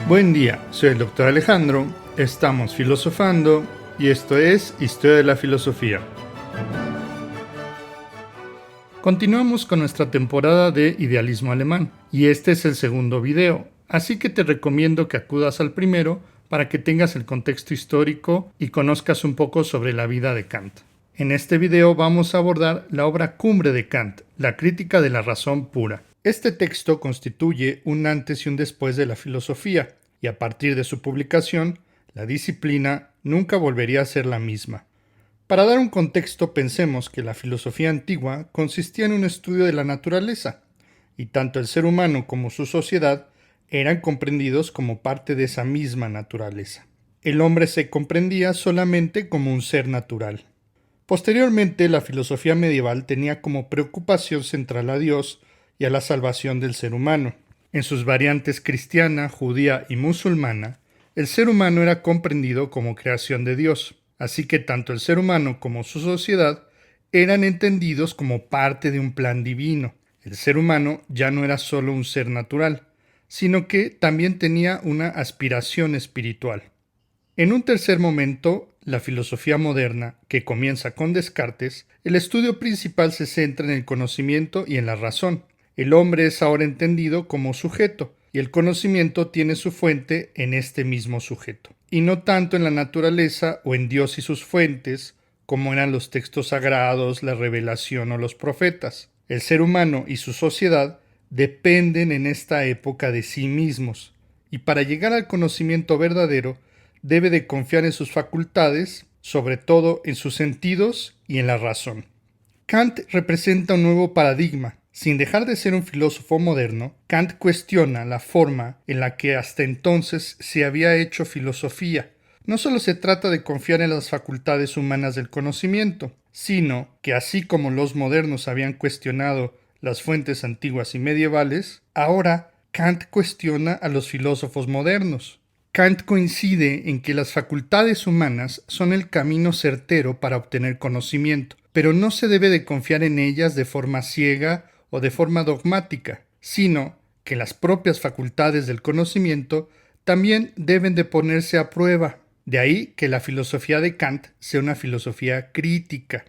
Buen día, soy el Dr. Alejandro, estamos filosofando y esto es Historia de la Filosofía. Continuamos con nuestra temporada de idealismo alemán y este es el segundo video, así que te recomiendo que acudas al primero para que tengas el contexto histórico y conozcas un poco sobre la vida de Kant. En este video vamos a abordar la obra cumbre de Kant, La crítica de la razón pura. Este texto constituye un antes y un después de la filosofía, y a partir de su publicación, la disciplina nunca volvería a ser la misma. Para dar un contexto, pensemos que la filosofía antigua consistía en un estudio de la naturaleza, y tanto el ser humano como su sociedad eran comprendidos como parte de esa misma naturaleza. El hombre se comprendía solamente como un ser natural. Posteriormente, la filosofía medieval tenía como preocupación central a Dios y a la salvación del ser humano. En sus variantes cristiana, judía y musulmana, el ser humano era comprendido como creación de Dios, así que tanto el ser humano como su sociedad eran entendidos como parte de un plan divino. El ser humano ya no era solo un ser natural, sino que también tenía una aspiración espiritual. En un tercer momento, la filosofía moderna, que comienza con Descartes, el estudio principal se centra en el conocimiento y en la razón. El hombre es ahora entendido como sujeto, y el conocimiento tiene su fuente en este mismo sujeto, y no tanto en la naturaleza o en Dios y sus fuentes, como eran los textos sagrados, la revelación o los profetas. El ser humano y su sociedad dependen en esta época de sí mismos, y para llegar al conocimiento verdadero, debe de confiar en sus facultades, sobre todo en sus sentidos y en la razón. Kant representa un nuevo paradigma. Sin dejar de ser un filósofo moderno, Kant cuestiona la forma en la que hasta entonces se había hecho filosofía. No solo se trata de confiar en las facultades humanas del conocimiento, sino que así como los modernos habían cuestionado las fuentes antiguas y medievales, ahora Kant cuestiona a los filósofos modernos. Kant coincide en que las facultades humanas son el camino certero para obtener conocimiento, pero no se debe de confiar en ellas de forma ciega o de forma dogmática, sino que las propias facultades del conocimiento también deben de ponerse a prueba. De ahí que la filosofía de Kant sea una filosofía crítica.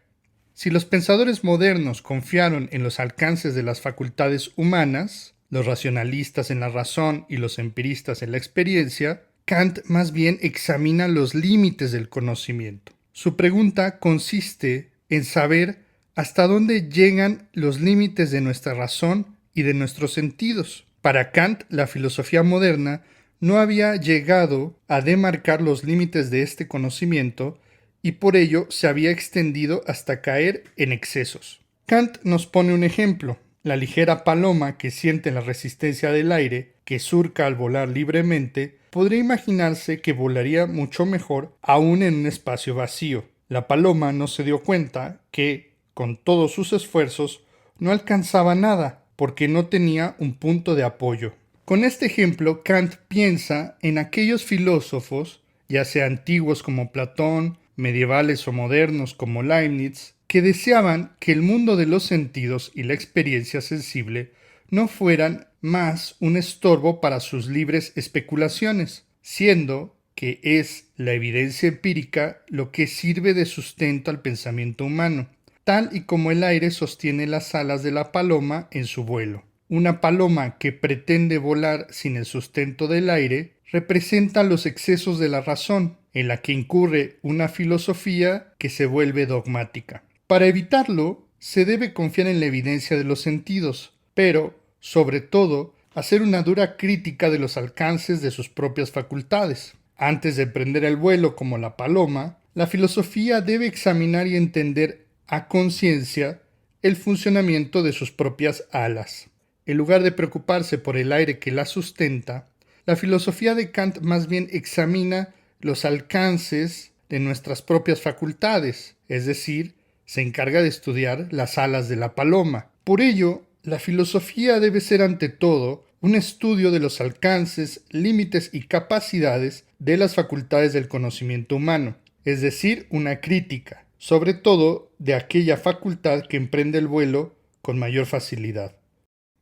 Si los pensadores modernos confiaron en los alcances de las facultades humanas, los racionalistas en la razón y los empiristas en la experiencia, Kant más bien examina los límites del conocimiento. Su pregunta consiste en saber hasta dónde llegan los límites de nuestra razón y de nuestros sentidos. Para Kant, la filosofía moderna no había llegado a demarcar los límites de este conocimiento y por ello se había extendido hasta caer en excesos. Kant nos pone un ejemplo. La ligera paloma que siente la resistencia del aire, que surca al volar libremente, podría imaginarse que volaría mucho mejor aún en un espacio vacío. La paloma no se dio cuenta que, con todos sus esfuerzos, no alcanzaba nada, porque no tenía un punto de apoyo. Con este ejemplo, Kant piensa en aquellos filósofos, ya sea antiguos como Platón, medievales o modernos como Leibniz, que deseaban que el mundo de los sentidos y la experiencia sensible no fueran más un estorbo para sus libres especulaciones, siendo que es la evidencia empírica lo que sirve de sustento al pensamiento humano, tal y como el aire sostiene las alas de la paloma en su vuelo. Una paloma que pretende volar sin el sustento del aire representa los excesos de la razón, en la que incurre una filosofía que se vuelve dogmática. Para evitarlo, se debe confiar en la evidencia de los sentidos, pero, sobre todo, hacer una dura crítica de los alcances de sus propias facultades. Antes de emprender el vuelo como la paloma, la filosofía debe examinar y entender a conciencia el funcionamiento de sus propias alas. En lugar de preocuparse por el aire que la sustenta, la filosofía de Kant más bien examina los alcances de nuestras propias facultades, es decir, se encarga de estudiar las alas de la paloma. Por ello, la filosofía debe ser ante todo un estudio de los alcances, límites y capacidades de las facultades del conocimiento humano, es decir, una crítica, sobre todo de aquella facultad que emprende el vuelo con mayor facilidad.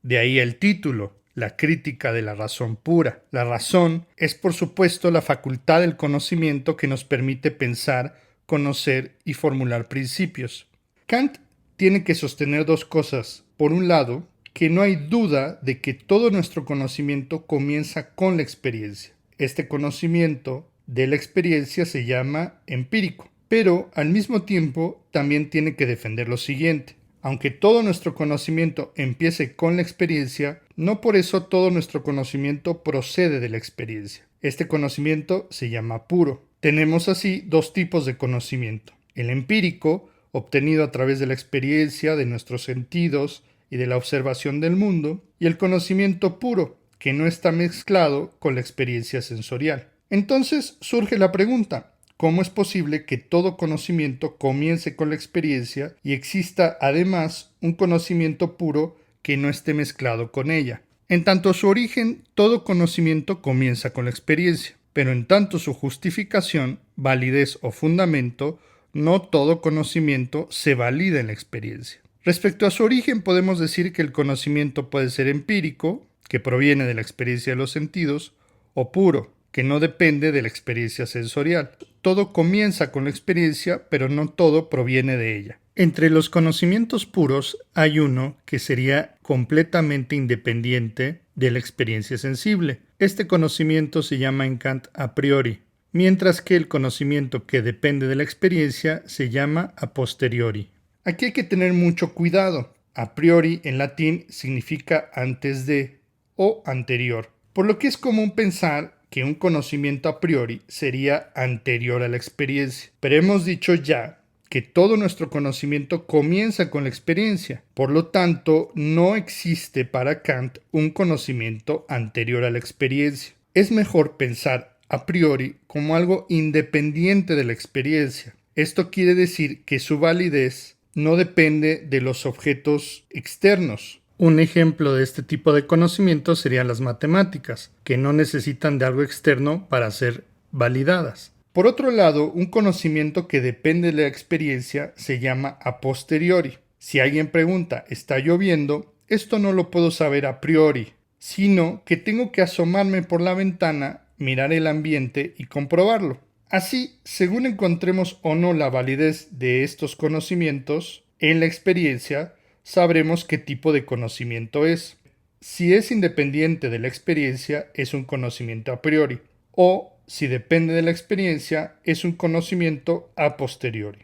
De ahí el título, la crítica de la razón pura. La razón es, por supuesto, la facultad del conocimiento que nos permite pensar, conocer y formular principios. Kant tiene que sostener dos cosas. Por un lado, que no hay duda de que todo nuestro conocimiento comienza con la experiencia. Este conocimiento de la experiencia se llama empírico, pero al mismo tiempo también tiene que defender lo siguiente. Aunque todo nuestro conocimiento empiece con la experiencia, no por eso todo nuestro conocimiento procede de la experiencia. Este conocimiento se llama puro. Tenemos así dos tipos de conocimiento. El empírico, obtenido a través de la experiencia, de nuestros sentidos y de la observación del mundo, y el conocimiento puro, que no está mezclado con la experiencia sensorial. Entonces surge la pregunta: ¿cómo es posible que todo conocimiento comience con la experiencia y exista además un conocimiento puro que no esté mezclado con ella? En tanto a su origen, todo conocimiento comienza con la experiencia, pero en tanto su justificación, validez o fundamento, no todo conocimiento se valida en la experiencia. Respecto a su origen, podemos decir que el conocimiento puede ser empírico, que proviene de la experiencia de los sentidos, o puro, que no depende de la experiencia sensorial. Todo comienza con la experiencia, pero no todo proviene de ella. Entre los conocimientos puros hay uno que sería completamente independiente de la experiencia sensible. Este conocimiento se llama en Kant a priori, mientras que el conocimiento que depende de la experiencia se llama a posteriori. Aquí hay que tener mucho cuidado. A priori en latín significa antes de o anterior, por lo que es común pensar que un conocimiento a priori sería anterior a la experiencia. Pero hemos dicho ya que todo nuestro conocimiento comienza con la experiencia. Por lo tanto, no existe para Kant un conocimiento anterior a la experiencia. Es mejor pensar a priori como algo independiente de la experiencia. Esto quiere decir que su validez no depende de los objetos externos. Un ejemplo de este tipo de conocimiento serían las matemáticas, que no necesitan de algo externo para ser validadas. Por otro lado, un conocimiento que depende de la experiencia se llama a posteriori. Si alguien pregunta, ¿está lloviendo?, esto no lo puedo saber a priori, sino que tengo que asomarme por la ventana, mirar el ambiente y comprobarlo. Así, según encontremos o no la validez de estos conocimientos en la experiencia, sabremos qué tipo de conocimiento es. Si es independiente de la experiencia, es un conocimiento a priori, o si depende de la experiencia, es un conocimiento a posteriori.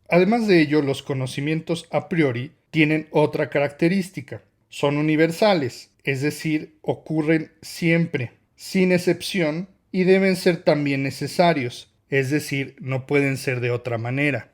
Además de ello, los conocimientos a priori tienen otra característica. Son universales, es decir, ocurren siempre, sin excepción, y deben ser también necesarios, es decir, no pueden ser de otra manera.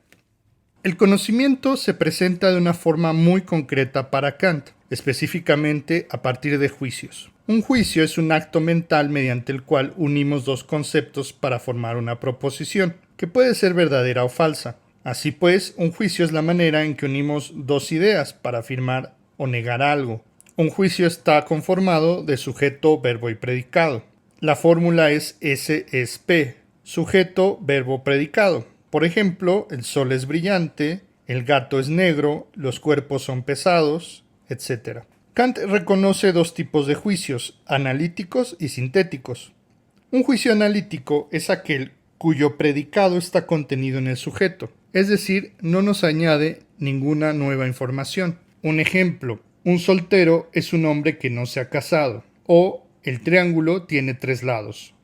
El conocimiento se presenta de una forma muy concreta para Kant, específicamente a partir de juicios. Un juicio es un acto mental mediante el cual unimos dos conceptos para formar una proposición, que puede ser verdadera o falsa. Así pues, un juicio es la manera en que unimos dos ideas para afirmar o negar algo. Un juicio está conformado de sujeto, verbo y predicado. La fórmula es S es P, sujeto, verbo, predicado. Por ejemplo, el sol es brillante, el gato es negro, los cuerpos son pesados, etc. Kant reconoce dos tipos de juicios, analíticos y sintéticos. Un juicio analítico es aquel cuyo predicado está contenido en el sujeto, es decir, no nos añade ninguna nueva información. Un ejemplo, un soltero es un hombre que no se ha casado, o el triángulo tiene 3 lados.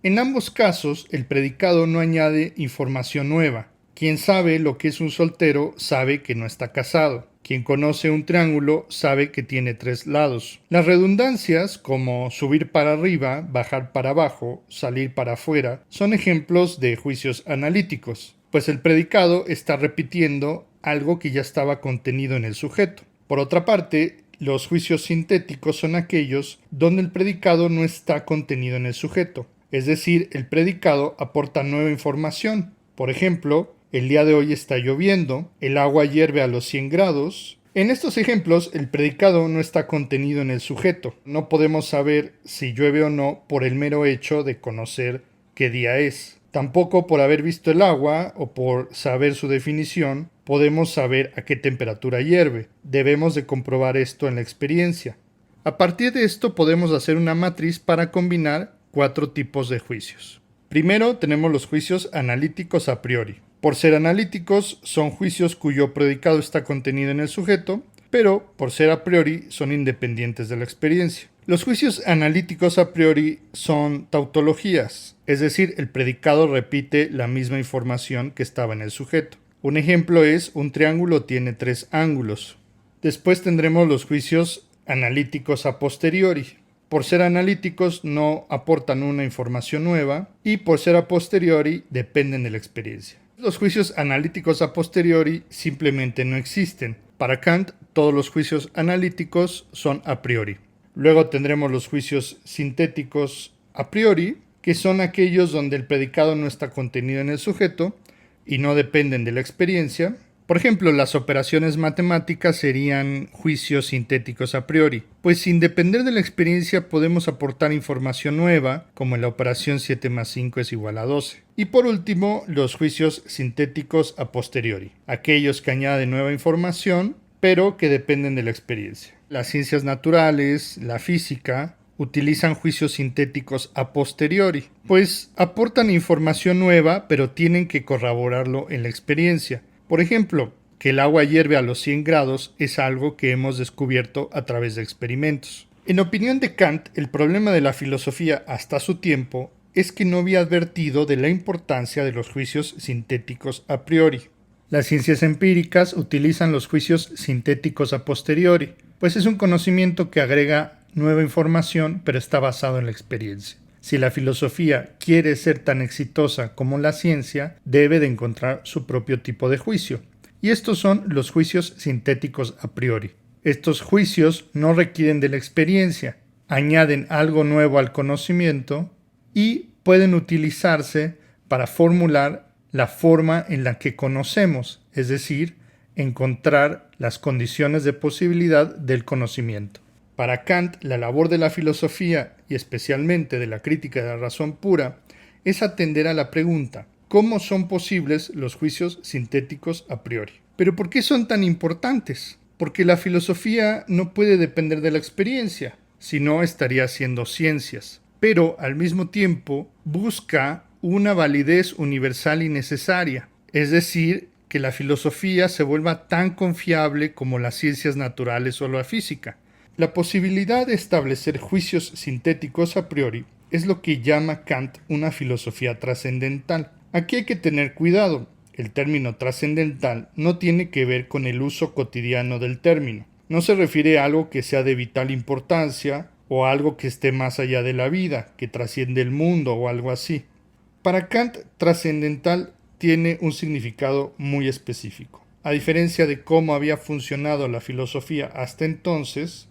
En ambos casos, el predicado no añade información nueva. Quien sabe lo que es un soltero sabe que no está casado. Quien conoce un triángulo sabe que tiene 3 lados. Las redundancias, como subir para arriba, bajar para abajo, salir para afuera, son ejemplos de juicios analíticos, pues el predicado está repitiendo algo que ya estaba contenido en el sujeto. Por otra parte, los juicios sintéticos son aquellos donde el predicado no está contenido en el sujeto. Es decir, el predicado aporta nueva información. Por ejemplo, el día de hoy está lloviendo, el agua hierve a los 100 grados. En estos ejemplos, el predicado no está contenido en el sujeto. No podemos saber si llueve o no por el mero hecho de conocer qué día es. Tampoco por haber visto el agua o por saber su definición, podemos saber a qué temperatura hierve. Debemos de comprobar esto en la experiencia. A partir de esto podemos hacer una matriz para combinar 4 tipos de juicios. Primero tenemos los juicios analíticos a priori. Por ser analíticos, son juicios cuyo predicado está contenido en el sujeto, pero por ser a priori son independientes de la experiencia. Los juicios analíticos a priori son tautologías, es decir, el predicado repite la misma información que estaba en el sujeto. Un ejemplo es: un triángulo tiene 3 ángulos. Después tendremos los juicios analíticos a posteriori. Por ser analíticos no aportan una información nueva y por ser a posteriori dependen de la experiencia. Los juicios analíticos a posteriori simplemente no existen. Para Kant, todos los juicios analíticos son a priori. Luego tendremos los juicios sintéticos a priori, que son aquellos donde el predicado no está contenido en el sujeto y no dependen de la experiencia. Por ejemplo, las operaciones matemáticas serían juicios sintéticos a priori, pues sin depender de la experiencia podemos aportar información nueva, como en la operación 7 más 5 es igual a 12. Y por último, los juicios sintéticos a posteriori, aquellos que añaden nueva información, pero que dependen de la experiencia. Las ciencias naturales, la física, utilizan juicios sintéticos a posteriori, pues aportan información nueva, pero tienen que corroborarlo en la experiencia. Por ejemplo, que el agua hierve a los 100 grados es algo que hemos descubierto a través de experimentos. En opinión de Kant, el problema de la filosofía hasta su tiempo es que no había advertido de la importancia de los juicios sintéticos a priori. Las ciencias empíricas utilizan los juicios sintéticos a posteriori, pues es un conocimiento que agrega nueva información, pero está basado en la experiencia. Si la filosofía quiere ser tan exitosa como la ciencia, debe de encontrar su propio tipo de juicio. Y estos son los juicios sintéticos a priori. Estos juicios no requieren de la experiencia, añaden algo nuevo al conocimiento y pueden utilizarse para formular la forma en la que conocemos, es decir, encontrar las condiciones de posibilidad del conocimiento. Para Kant, la labor de la filosofía, y especialmente de la crítica de la razón pura, es atender a la pregunta: ¿cómo son posibles los juicios sintéticos a priori? ¿Pero por qué son tan importantes? Porque la filosofía no puede depender de la experiencia, si no estaría haciendo ciencias, pero al mismo tiempo busca una validez universal y necesaria, es decir, que la filosofía se vuelva tan confiable como las ciencias naturales o la física. La posibilidad de establecer juicios sintéticos a priori es lo que llama Kant una filosofía trascendental. Aquí hay que tener cuidado. El término trascendental no tiene que ver con el uso cotidiano del término. No se refiere a algo que sea de vital importancia o a algo que esté más allá de la vida, que trasciende el mundo o algo así. Para Kant, trascendental tiene un significado muy específico. A diferencia de cómo había funcionado la filosofía hasta entonces,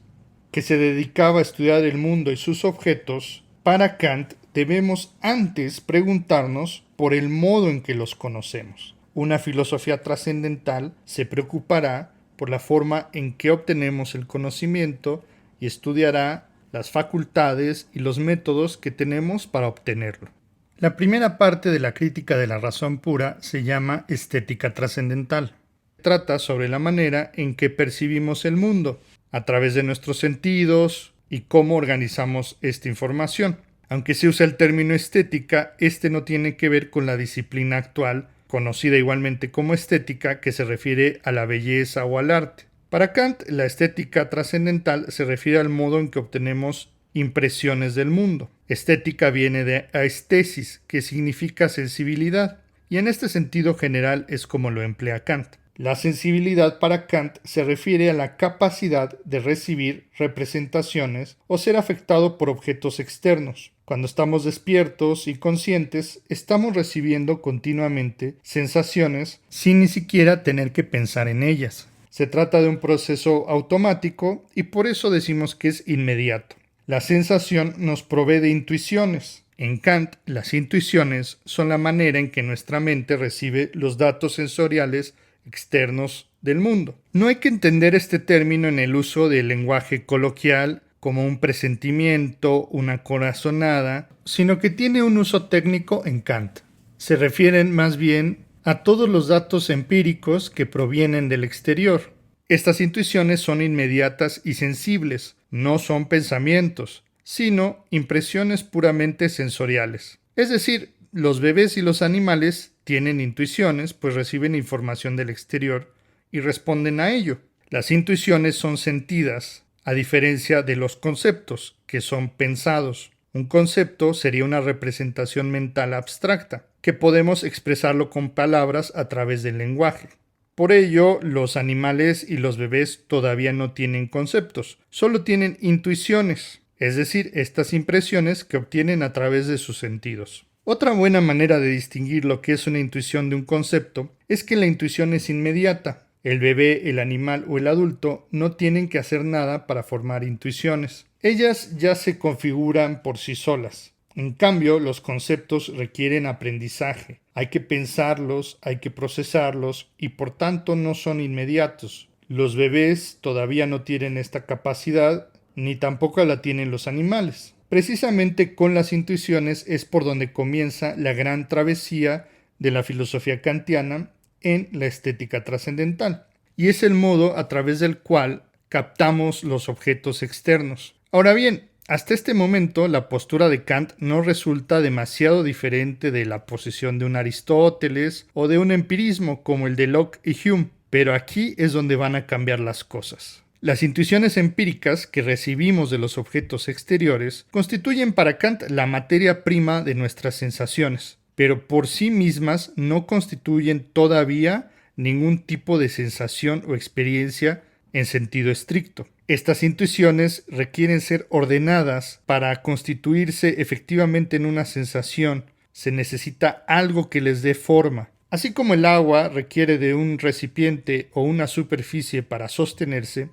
que se dedicaba a estudiar el mundo y sus objetos, para Kant debemos antes preguntarnos por el modo en que los conocemos. Una filosofía trascendental se preocupará por la forma en que obtenemos el conocimiento y estudiará las facultades y los métodos que tenemos para obtenerlo. La primera parte de la crítica de la razón pura se llama estética trascendental. Trata sobre la manera en que percibimos el mundo, a través de nuestros sentidos y cómo organizamos esta información. Aunque se usa el término estética, este no tiene que ver con la disciplina actual, conocida igualmente como estética, que se refiere a la belleza o al arte. Para Kant, la estética trascendental se refiere al modo en que obtenemos impresiones del mundo. Estética viene de aestesis, que significa sensibilidad, y en este sentido general es como lo emplea Kant. La sensibilidad para Kant se refiere a la capacidad de recibir representaciones o ser afectado por objetos externos. Cuando estamos despiertos y conscientes, estamos recibiendo continuamente sensaciones sin ni siquiera tener que pensar en ellas. Se trata de un proceso automático y por eso decimos que es inmediato. La sensación nos provee de intuiciones. En Kant, las intuiciones son la manera en que nuestra mente recibe los datos sensoriales externos del mundo. No hay que entender este término en el uso del lenguaje coloquial como un presentimiento, una corazonada, sino que tiene un uso técnico en Kant. Se refieren más bien a todos los datos empíricos que provienen del exterior. Estas intuiciones son inmediatas y sensibles, no son pensamientos, sino impresiones puramente sensoriales. Es decir, los bebés y los animales tienen intuiciones, pues reciben información del exterior y responden a ello. Las intuiciones son sentidas, a diferencia de los conceptos, que son pensados. Un concepto sería una representación mental abstracta, que podemos expresarlo con palabras a través del lenguaje. Por ello, los animales y los bebés todavía no tienen conceptos, solo tienen intuiciones, es decir, estas impresiones que obtienen a través de sus sentidos. Otra buena manera de distinguir lo que es una intuición de un concepto es que la intuición es inmediata. El bebé, el animal o el adulto no tienen que hacer nada para formar intuiciones. Ellas ya se configuran por sí solas. En cambio, los conceptos requieren aprendizaje. Hay que pensarlos, hay que procesarlos y por tanto no son inmediatos. Los bebés todavía no tienen esta capacidad, ni tampoco la tienen los animales. Precisamente con las intuiciones es por donde comienza la gran travesía de la filosofía kantiana en la estética trascendental. Y es el modo a través del cual captamos los objetos externos. Ahora bien, hasta este momento la postura de Kant no resulta demasiado diferente de la posición de un Aristóteles o de un empirismo como el de Locke y Hume, pero aquí es donde van a cambiar las cosas. Las intuiciones empíricas que recibimos de los objetos exteriores constituyen para Kant la materia prima de nuestras sensaciones, pero por sí mismas no constituyen todavía ningún tipo de sensación o experiencia en sentido estricto. Estas intuiciones requieren ser ordenadas para constituirse efectivamente en una sensación. Se necesita algo que les dé forma. Así como el agua requiere de un recipiente o una superficie para sostenerse,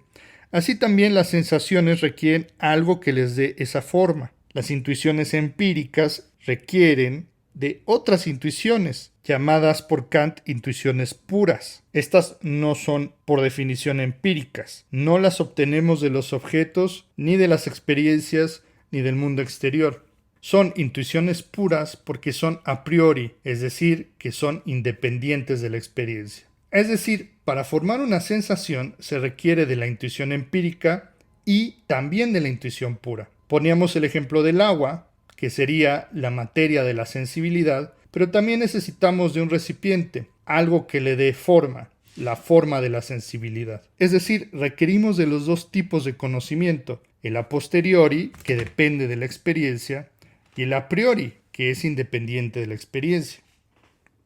así también las sensaciones requieren algo que les dé esa forma. Las intuiciones empíricas requieren de otras intuiciones, llamadas por Kant intuiciones puras. Estas no son por definición empíricas, no las obtenemos de los objetos, ni de las experiencias, ni del mundo exterior. Son intuiciones puras porque son a priori, es decir, que son independientes de la experiencia. Es decir, para formar una sensación se requiere de la intuición empírica y también de la intuición pura. Poníamos el ejemplo del agua, que sería la materia de la sensibilidad, pero también necesitamos de un recipiente, algo que le dé forma, la forma de la sensibilidad. Es decir, requerimos de los dos tipos de conocimiento, el a posteriori, que depende de la experiencia, y el a priori, que es independiente de la experiencia.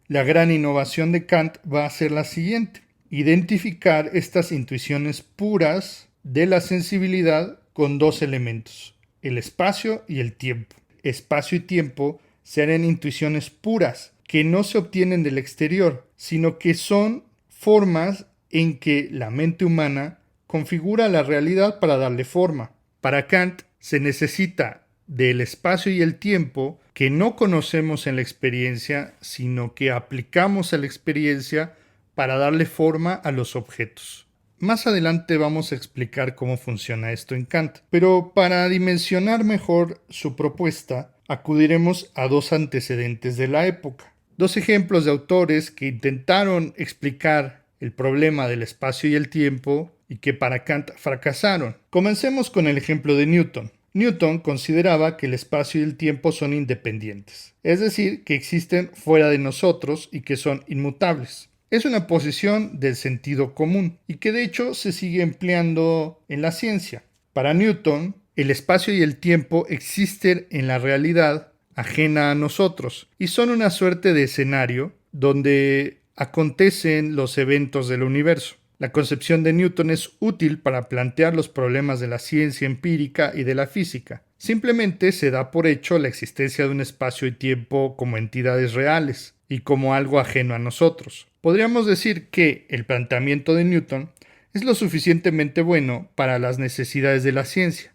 La gran innovación de Kant va a ser la siguiente: identificar estas intuiciones puras de la sensibilidad con dos elementos, el espacio y el tiempo. Espacio y tiempo serán intuiciones puras, que no se obtienen del exterior, sino que son formas en que la mente humana configura la realidad para darle forma. Para Kant se necesita del espacio y el tiempo que no conocemos en la experiencia, sino que aplicamos a la experiencia para darle forma a los objetos. Más adelante vamos a explicar cómo funciona esto en Kant, pero para dimensionar mejor su propuesta, acudiremos a dos antecedentes de la época. Dos ejemplos de autores que intentaron explicar el problema del espacio y el tiempo y que para Kant fracasaron. Comencemos con el ejemplo de Newton. Newton consideraba que el espacio y el tiempo son independientes, es decir, que existen fuera de nosotros y que son inmutables. Es una posición del sentido común y que de hecho se sigue empleando en la ciencia. Para Newton, el espacio y el tiempo existen en la realidad ajena a nosotros y son una suerte de escenario donde acontecen los eventos del universo. La concepción de Newton es útil para plantear los problemas de la ciencia empírica y de la física. Simplemente se da por hecho la existencia de un espacio y tiempo como entidades reales y como algo ajeno a nosotros. Podríamos decir que el planteamiento de Newton es lo suficientemente bueno para las necesidades de la ciencia.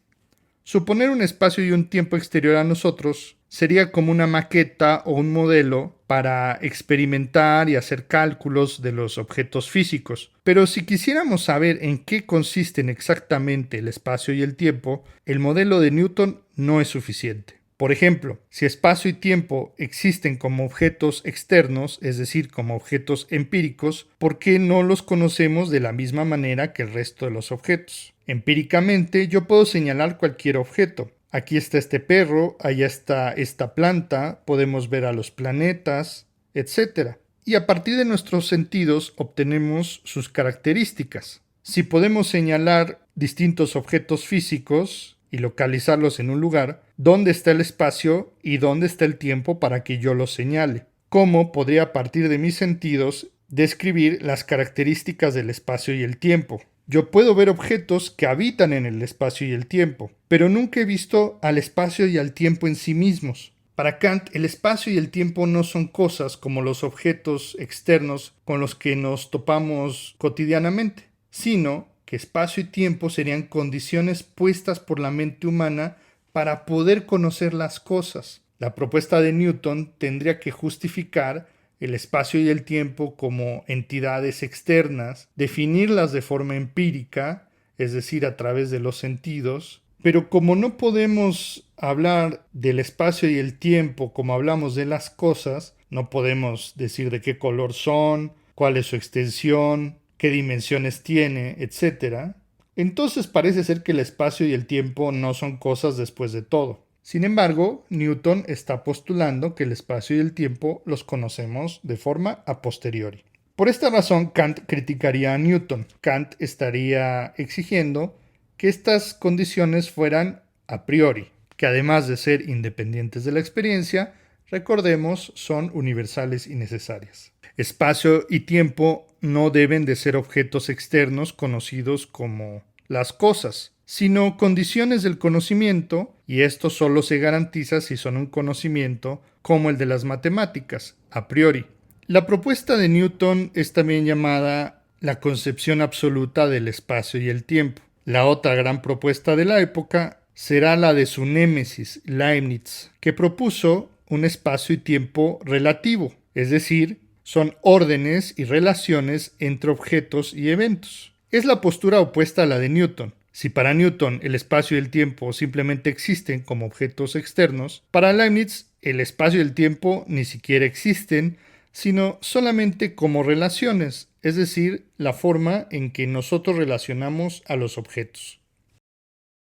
Suponer un espacio y un tiempo exterior a nosotros sería como una maqueta o un modelo para experimentar y hacer cálculos de los objetos físicos. Pero si quisiéramos saber en qué consisten exactamente el espacio y el tiempo, el modelo de Newton no es suficiente. Por ejemplo, si espacio y tiempo existen como objetos externos, es decir, como objetos empíricos, ¿por qué no los conocemos de la misma manera que el resto de los objetos? Empíricamente, yo puedo señalar cualquier objeto. Aquí está este perro, allá está esta planta, podemos ver a los planetas, etc. Y a partir de nuestros sentidos obtenemos sus características. Si podemos señalar distintos objetos físicos y localizarlos en un lugar, ¿dónde está el espacio y dónde está el tiempo para que yo los señale? ¿Cómo podría a partir de mis sentidos describir las características del espacio y el tiempo? Yo puedo ver objetos que habitan en el espacio y el tiempo, pero nunca he visto al espacio y al tiempo en sí mismos. Para Kant, el espacio y el tiempo no son cosas como los objetos externos con los que nos topamos cotidianamente, sino que espacio y tiempo serían condiciones puestas por la mente humana para poder conocer las cosas. La propuesta de Newton tendría que justificar el espacio y el tiempo como entidades externas, definirlas de forma empírica, es decir, a través de los sentidos, pero como no podemos hablar del espacio y el tiempo como hablamos de las cosas, no podemos decir de qué color son, cuál es su extensión, qué dimensiones tiene, etc. Entonces parece ser que el espacio y el tiempo no son cosas después de todo. Sin embargo, Newton está postulando que el espacio y el tiempo los conocemos de forma a posteriori. Por esta razón, Kant criticaría a Newton. Kant estaría exigiendo que estas condiciones fueran a priori, que además de ser independientes de la experiencia, recordemos, son universales y necesarias. Espacio y tiempo no deben de ser objetos externos conocidos como las cosas, sino condiciones del conocimiento, y esto solo se garantiza si son un conocimiento como el de las matemáticas, a priori. La propuesta de Newton es también llamada la concepción absoluta del espacio y el tiempo. La otra gran propuesta de la época será la de su némesis, Leibniz, que propuso un espacio y tiempo relativo, es decir, son órdenes y relaciones entre objetos y eventos. Es la postura opuesta a la de Newton. Si para Newton el espacio y el tiempo simplemente existen como objetos externos, para Leibniz el espacio y el tiempo ni siquiera existen, sino solamente como relaciones, es decir, la forma en que nosotros relacionamos a los objetos.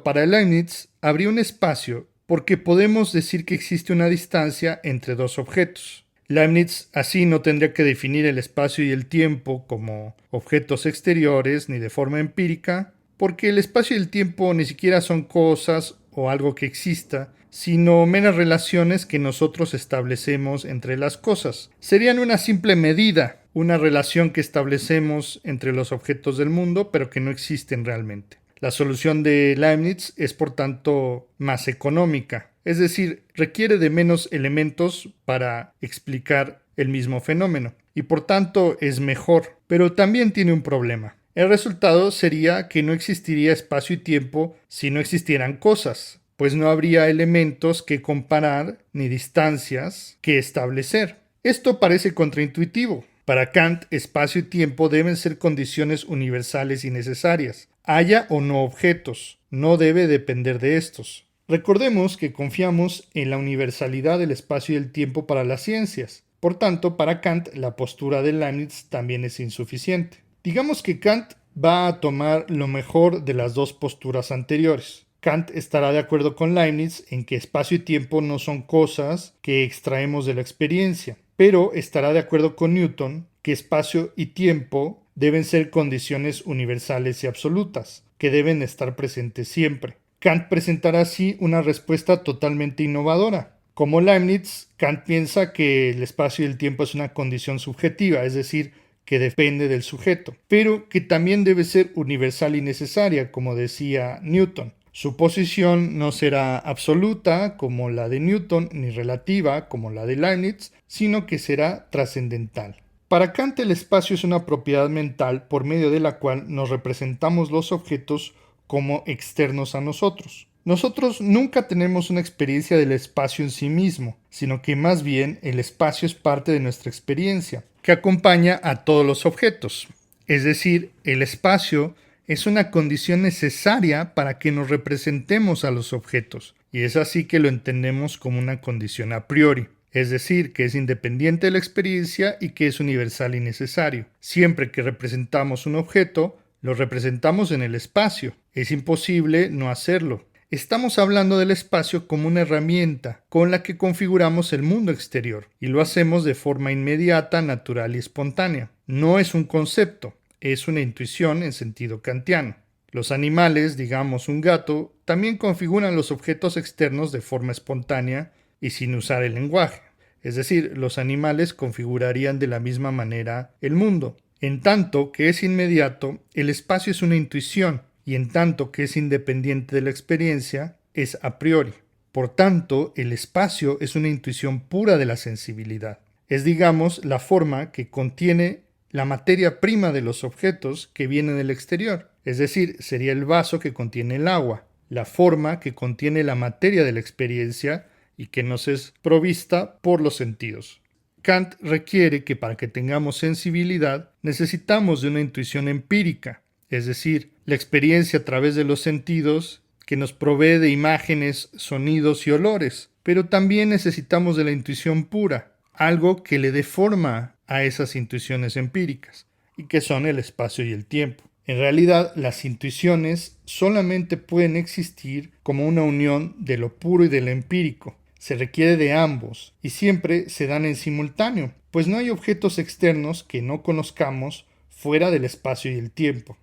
Para Leibniz habría un espacio porque podemos decir que existe una distancia entre dos objetos. Leibniz así no tendría que definir el espacio y el tiempo como objetos exteriores ni de forma empírica, porque el espacio y el tiempo ni siquiera son cosas o algo que exista, sino meras relaciones que nosotros establecemos entre las cosas. Serían una simple medida, una relación que establecemos entre los objetos del mundo, pero que no existen realmente. La solución de Leibniz es, por tanto, más económica, es decir, requiere de menos elementos para explicar el mismo fenómeno, y por tanto es mejor, pero también tiene un problema. El resultado sería que no existiría espacio y tiempo si no existieran cosas, pues no habría elementos que comparar ni distancias que establecer. Esto parece contraintuitivo. Para Kant, espacio y tiempo deben ser condiciones universales y necesarias. Haya o no objetos, no debe depender de estos. Recordemos que confiamos en la universalidad del espacio y el tiempo para las ciencias. Por tanto, para Kant, la postura de Leibniz también es insuficiente. Digamos que Kant va a tomar lo mejor de las dos posturas anteriores. Kant estará de acuerdo con Leibniz en que espacio y tiempo no son cosas que extraemos de la experiencia, pero estará de acuerdo con Newton que espacio y tiempo deben ser condiciones universales y absolutas, que deben estar presentes siempre. Kant presentará así una respuesta totalmente innovadora. Como Leibniz, Kant piensa que el espacio y el tiempo es una condición subjetiva, es decir, que depende del sujeto, pero que también debe ser universal y necesaria, como decía Newton. Su posición no será absoluta como la de Newton, ni relativa como la de Leibniz, sino que será trascendental. Para Kant el espacio es una propiedad mental por medio de la cual nos representamos los objetos como externos a nosotros. Nosotros nunca tenemos una experiencia del espacio en sí mismo, sino que más bien el espacio es parte de nuestra experiencia, que acompaña a todos los objetos. Es decir, el espacio es una condición necesaria para que nos representemos a los objetos, y es así que lo entendemos como una condición a priori. Es decir, que es independiente de la experiencia y que es universal y necesario. Siempre que representamos un objeto, lo representamos en el espacio. Es imposible no hacerlo. Estamos hablando del espacio como una herramienta con la que configuramos el mundo exterior, y lo hacemos de forma inmediata, natural y espontánea. No es un concepto, es una intuición en sentido kantiano. Los animales, digamos un gato, también configuran los objetos externos de forma espontánea y sin usar el lenguaje. Es decir, los animales configurarían de la misma manera el mundo. En tanto que es inmediato, el espacio es una intuición, y en tanto que es independiente de la experiencia, es a priori. Por tanto, el espacio es una intuición pura de la sensibilidad. Es, digamos, la forma que contiene la materia prima de los objetos que viene del exterior. Es decir, sería el vaso que contiene el agua, la forma que contiene la materia de la experiencia y que nos es provista por los sentidos. Kant requiere que para que tengamos sensibilidad necesitamos de una intuición empírica, es decir, la experiencia a través de los sentidos que nos provee de imágenes, sonidos y olores, pero también necesitamos de la intuición pura, algo que le dé forma a esas intuiciones empíricas, y que son el espacio y el tiempo. En realidad, las intuiciones solamente pueden existir como una unión de lo puro y de lo empírico. Se requiere de ambos, y siempre se dan en simultáneo, pues no hay objetos externos que no conozcamos fuera del espacio y el tiempo.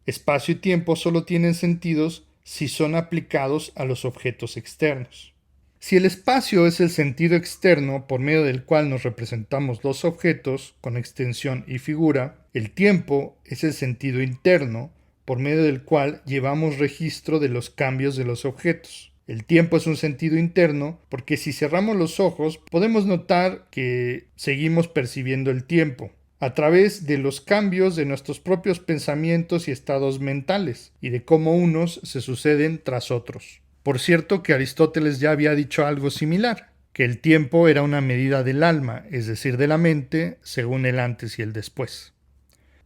Espacio y tiempo solo tienen sentidos si son aplicados a los objetos externos. Si el espacio es el sentido externo por medio del cual nos representamos los objetos con extensión y figura, el tiempo es el sentido interno por medio del cual llevamos registro de los cambios de los objetos. El tiempo es un sentido interno porque si cerramos los ojos podemos notar que seguimos percibiendo el tiempo a través de los cambios de nuestros propios pensamientos y estados mentales y de cómo unos se suceden tras otros. Por cierto que Aristóteles ya había dicho algo similar, que el tiempo era una medida del alma, es decir, de la mente, según el antes y el después.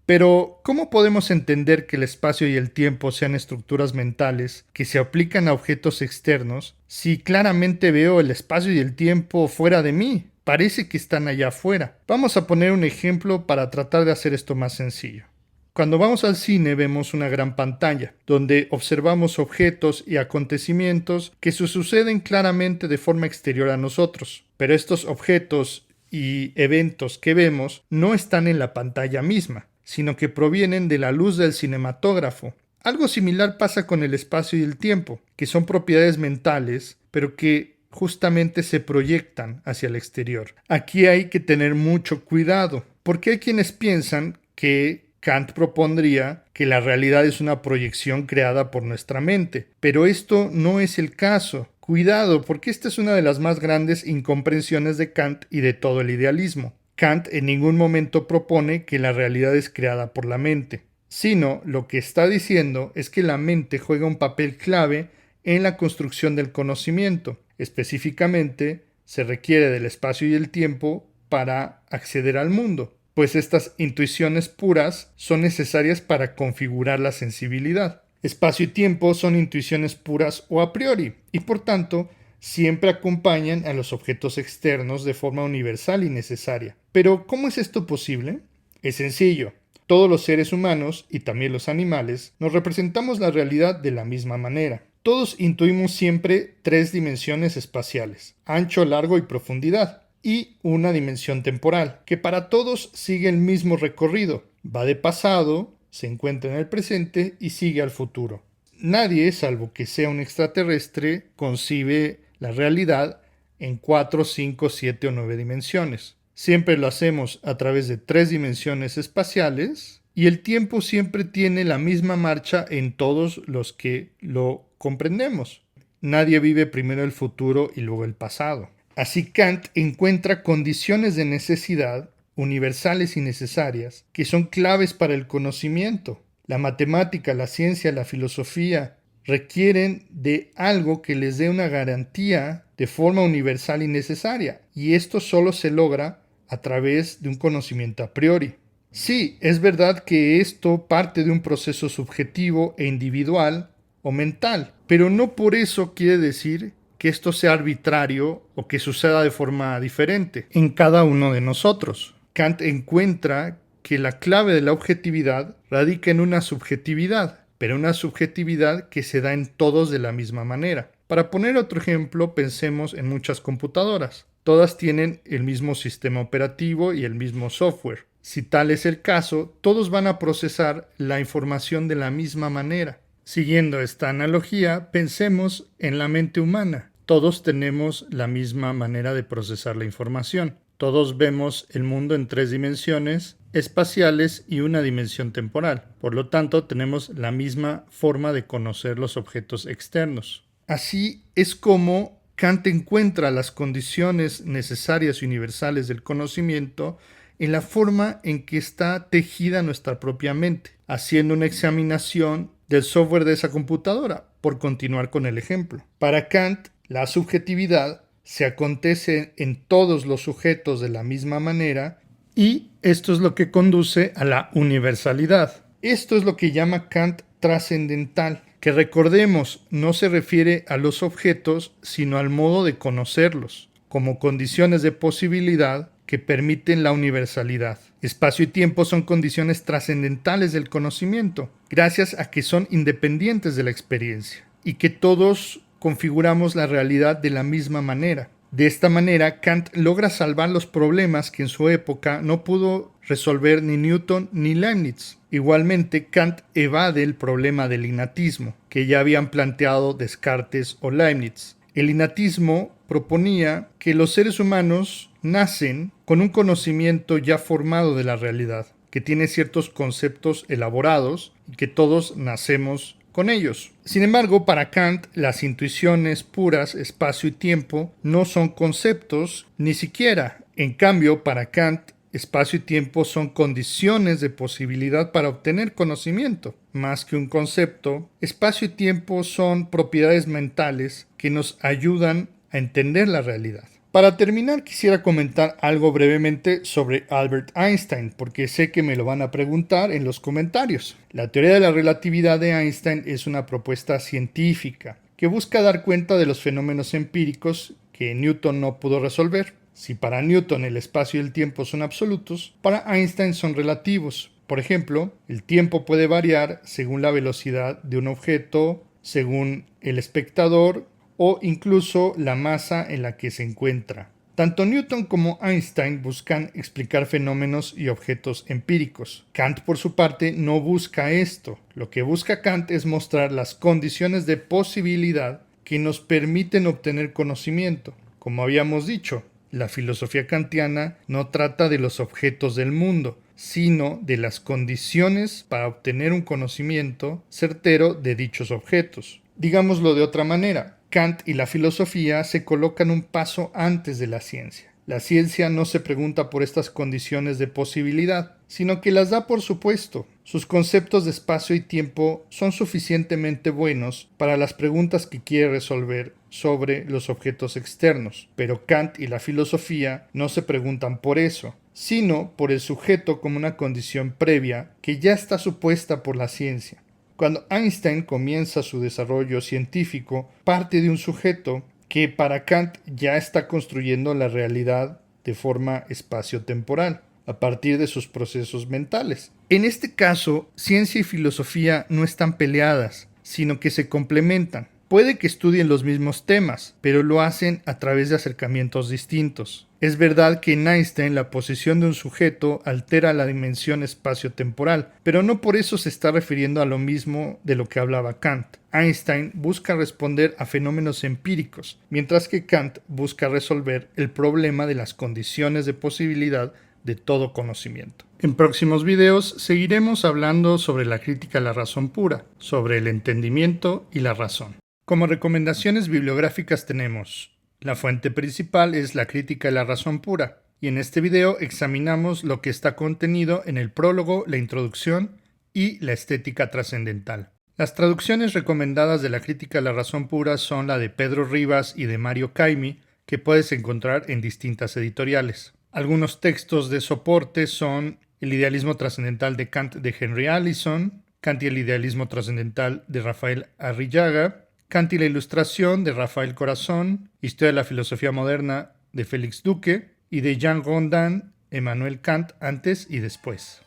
Pero, ¿cómo podemos entender que el espacio y el tiempo sean estructuras mentales que se aplican a objetos externos si claramente veo el espacio y el tiempo fuera de mí? Parece que están allá afuera. Vamos a poner un ejemplo para tratar de hacer esto más sencillo. Cuando vamos al cine vemos una gran pantalla, donde observamos objetos y acontecimientos que se suceden claramente de forma exterior a nosotros. Pero estos objetos y eventos que vemos no están en la pantalla misma, sino que provienen de la luz del cinematógrafo. Algo similar pasa con el espacio y el tiempo, que son propiedades mentales, pero que justamente se proyectan hacia el exterior. Aquí hay que tener mucho cuidado, porque hay quienes piensan que Kant propondría que la realidad es una proyección creada por nuestra mente, pero esto no es el caso. Cuidado, porque esta es una de las más grandes incomprensiones de Kant y de todo el idealismo. Kant en ningún momento propone que la realidad es creada por la mente, sino lo que está diciendo es que la mente juega un papel clave en la construcción del conocimiento. Específicamente, se requiere del espacio y el tiempo para acceder al mundo, pues estas intuiciones puras son necesarias para configurar la sensibilidad. Espacio y tiempo son intuiciones puras o a priori, y por tanto, siempre acompañan a los objetos externos de forma universal y necesaria. Pero, ¿cómo es esto posible? Es sencillo. Todos los seres humanos, y también los animales, nos representamos la realidad de la misma manera. Todos intuimos siempre 3 dimensiones espaciales: ancho, largo y profundidad, y una dimensión temporal, que para todos sigue el mismo recorrido. Va de pasado, se encuentra en el presente y sigue al futuro. Nadie, salvo que sea un extraterrestre, concibe la realidad en 4, 5, 7 o 9 dimensiones. Siempre lo hacemos a través de 3 dimensiones espaciales y el tiempo siempre tiene la misma marcha en todos los que lo comprendemos. Nadie vive primero el futuro y luego el pasado. Así Kant encuentra condiciones de necesidad universales y necesarias que son claves para el conocimiento. La matemática, la ciencia, la filosofía requieren de algo que les dé una garantía de forma universal y necesaria, y esto solo se logra a través de un conocimiento a priori. Sí, es verdad que esto parte de un proceso subjetivo e individual o mental, pero no por eso quiere decir que esto sea arbitrario o que suceda de forma diferente en cada uno de nosotros. Kant encuentra que la clave de la objetividad radica en una subjetividad, pero una subjetividad que se da en todos de la misma manera. Para poner otro ejemplo, pensemos en muchas computadoras. Todas tienen el mismo sistema operativo y el mismo software. Si tal es el caso, todos van a procesar la información de la misma manera. Siguiendo esta analogía, pensemos en la mente humana. Todos tenemos la misma manera de procesar la información. Todos vemos el mundo en 3 dimensiones espaciales y una dimensión temporal. Por lo tanto, tenemos la misma forma de conocer los objetos externos. Así es como Kant encuentra las condiciones necesarias y universales del conocimiento en la forma en que está tejida nuestra propia mente, haciendo una examinación del software de esa computadora, por continuar con el ejemplo. Para Kant, la subjetividad se acontece en todos los sujetos de la misma manera y esto es lo que conduce a la universalidad. Esto es lo que llama Kant trascendental, que recordemos no se refiere a los objetos sino al modo de conocerlos, como condiciones de posibilidad que permiten la universalidad. Espacio y tiempo son condiciones trascendentales del conocimiento, gracias a que son independientes de la experiencia y que todos configuramos la realidad de la misma manera. De esta manera, Kant logra salvar los problemas que en su época no pudo resolver ni Newton ni Leibniz. Igualmente, Kant evade el problema del innatismo, que ya habían planteado Descartes o Leibniz. El innatismo proponía que los seres humanos nacen con un conocimiento ya formado de la realidad, que tiene ciertos conceptos elaborados y que todos nacemos con ellos. Sin embargo, para Kant, las intuiciones puras, espacio y tiempo, no son conceptos ni siquiera. En cambio, para Kant, espacio y tiempo son condiciones de posibilidad para obtener conocimiento. Más que un concepto, espacio y tiempo son propiedades mentales que nos ayudan a entender la realidad. Para terminar, quisiera comentar algo brevemente sobre Albert Einstein, porque sé que me lo van a preguntar en los comentarios. La teoría de la relatividad de Einstein es una propuesta científica que busca dar cuenta de los fenómenos empíricos que Newton no pudo resolver. Si para Newton el espacio y el tiempo son absolutos, para Einstein son relativos. Por ejemplo, el tiempo puede variar según la velocidad de un objeto, según el espectador, o incluso la masa en la que se encuentra. Tanto Newton como Einstein buscan explicar fenómenos y objetos empíricos. Kant, por su parte, no busca esto. Lo que busca Kant es mostrar las condiciones de posibilidad que nos permiten obtener conocimiento. Como habíamos dicho, la filosofía kantiana no trata de los objetos del mundo, sino de las condiciones para obtener un conocimiento certero de dichos objetos. Digámoslo de otra manera, Kant y la filosofía se colocan un paso antes de la ciencia. La ciencia no se pregunta por estas condiciones de posibilidad, sino que las da por supuesto. Sus conceptos de espacio y tiempo son suficientemente buenos para las preguntas que quiere resolver sobre los objetos externos, pero Kant y la filosofía no se preguntan por eso, sino por el sujeto como una condición previa que ya está supuesta por la ciencia. Cuando Einstein comienza su desarrollo científico, parte de un sujeto que para Kant ya está construyendo la realidad de forma espacio-temporal, a partir de sus procesos mentales. En este caso, ciencia y filosofía no están peleadas, sino que se complementan. Puede que estudien los mismos temas, pero lo hacen a través de acercamientos distintos. Es verdad que en Einstein la posición de un sujeto altera la dimensión espacio-temporal, pero no por eso se está refiriendo a lo mismo de lo que hablaba Kant. Einstein busca responder a fenómenos empíricos, mientras que Kant busca resolver el problema de las condiciones de posibilidad de todo conocimiento. En próximos videos seguiremos hablando sobre la crítica a la razón pura, sobre el entendimiento y la razón. Como recomendaciones bibliográficas tenemos: la fuente principal es La crítica a la razón pura, y en este video examinamos lo que está contenido en el prólogo, la introducción y la estética trascendental. Las traducciones recomendadas de La crítica a la razón pura son la de Pedro Rivas y de Mario Caimi, que puedes encontrar en distintas editoriales. Algunos textos de soporte son El idealismo trascendental de Kant de Henry Allison, Kant y el idealismo trascendental de Rafael Arrillaga, Kant y la Ilustración de Rafael Corazón, Historia de la Filosofía Moderna de Félix Duque y de Jean Rodin, Emmanuel Kant, antes y después.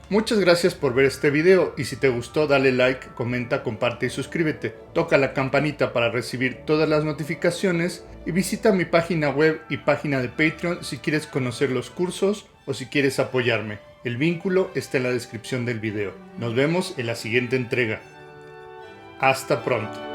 Muchas gracias por ver este video y si te gustó dale like, comenta, comparte y suscríbete. Toca la campanita para recibir todas las notificaciones y visita mi página web y página de Patreon si quieres conocer los cursos o si quieres apoyarme. El vínculo está en la descripción del video. Nos vemos en la siguiente entrega. Hasta pronto.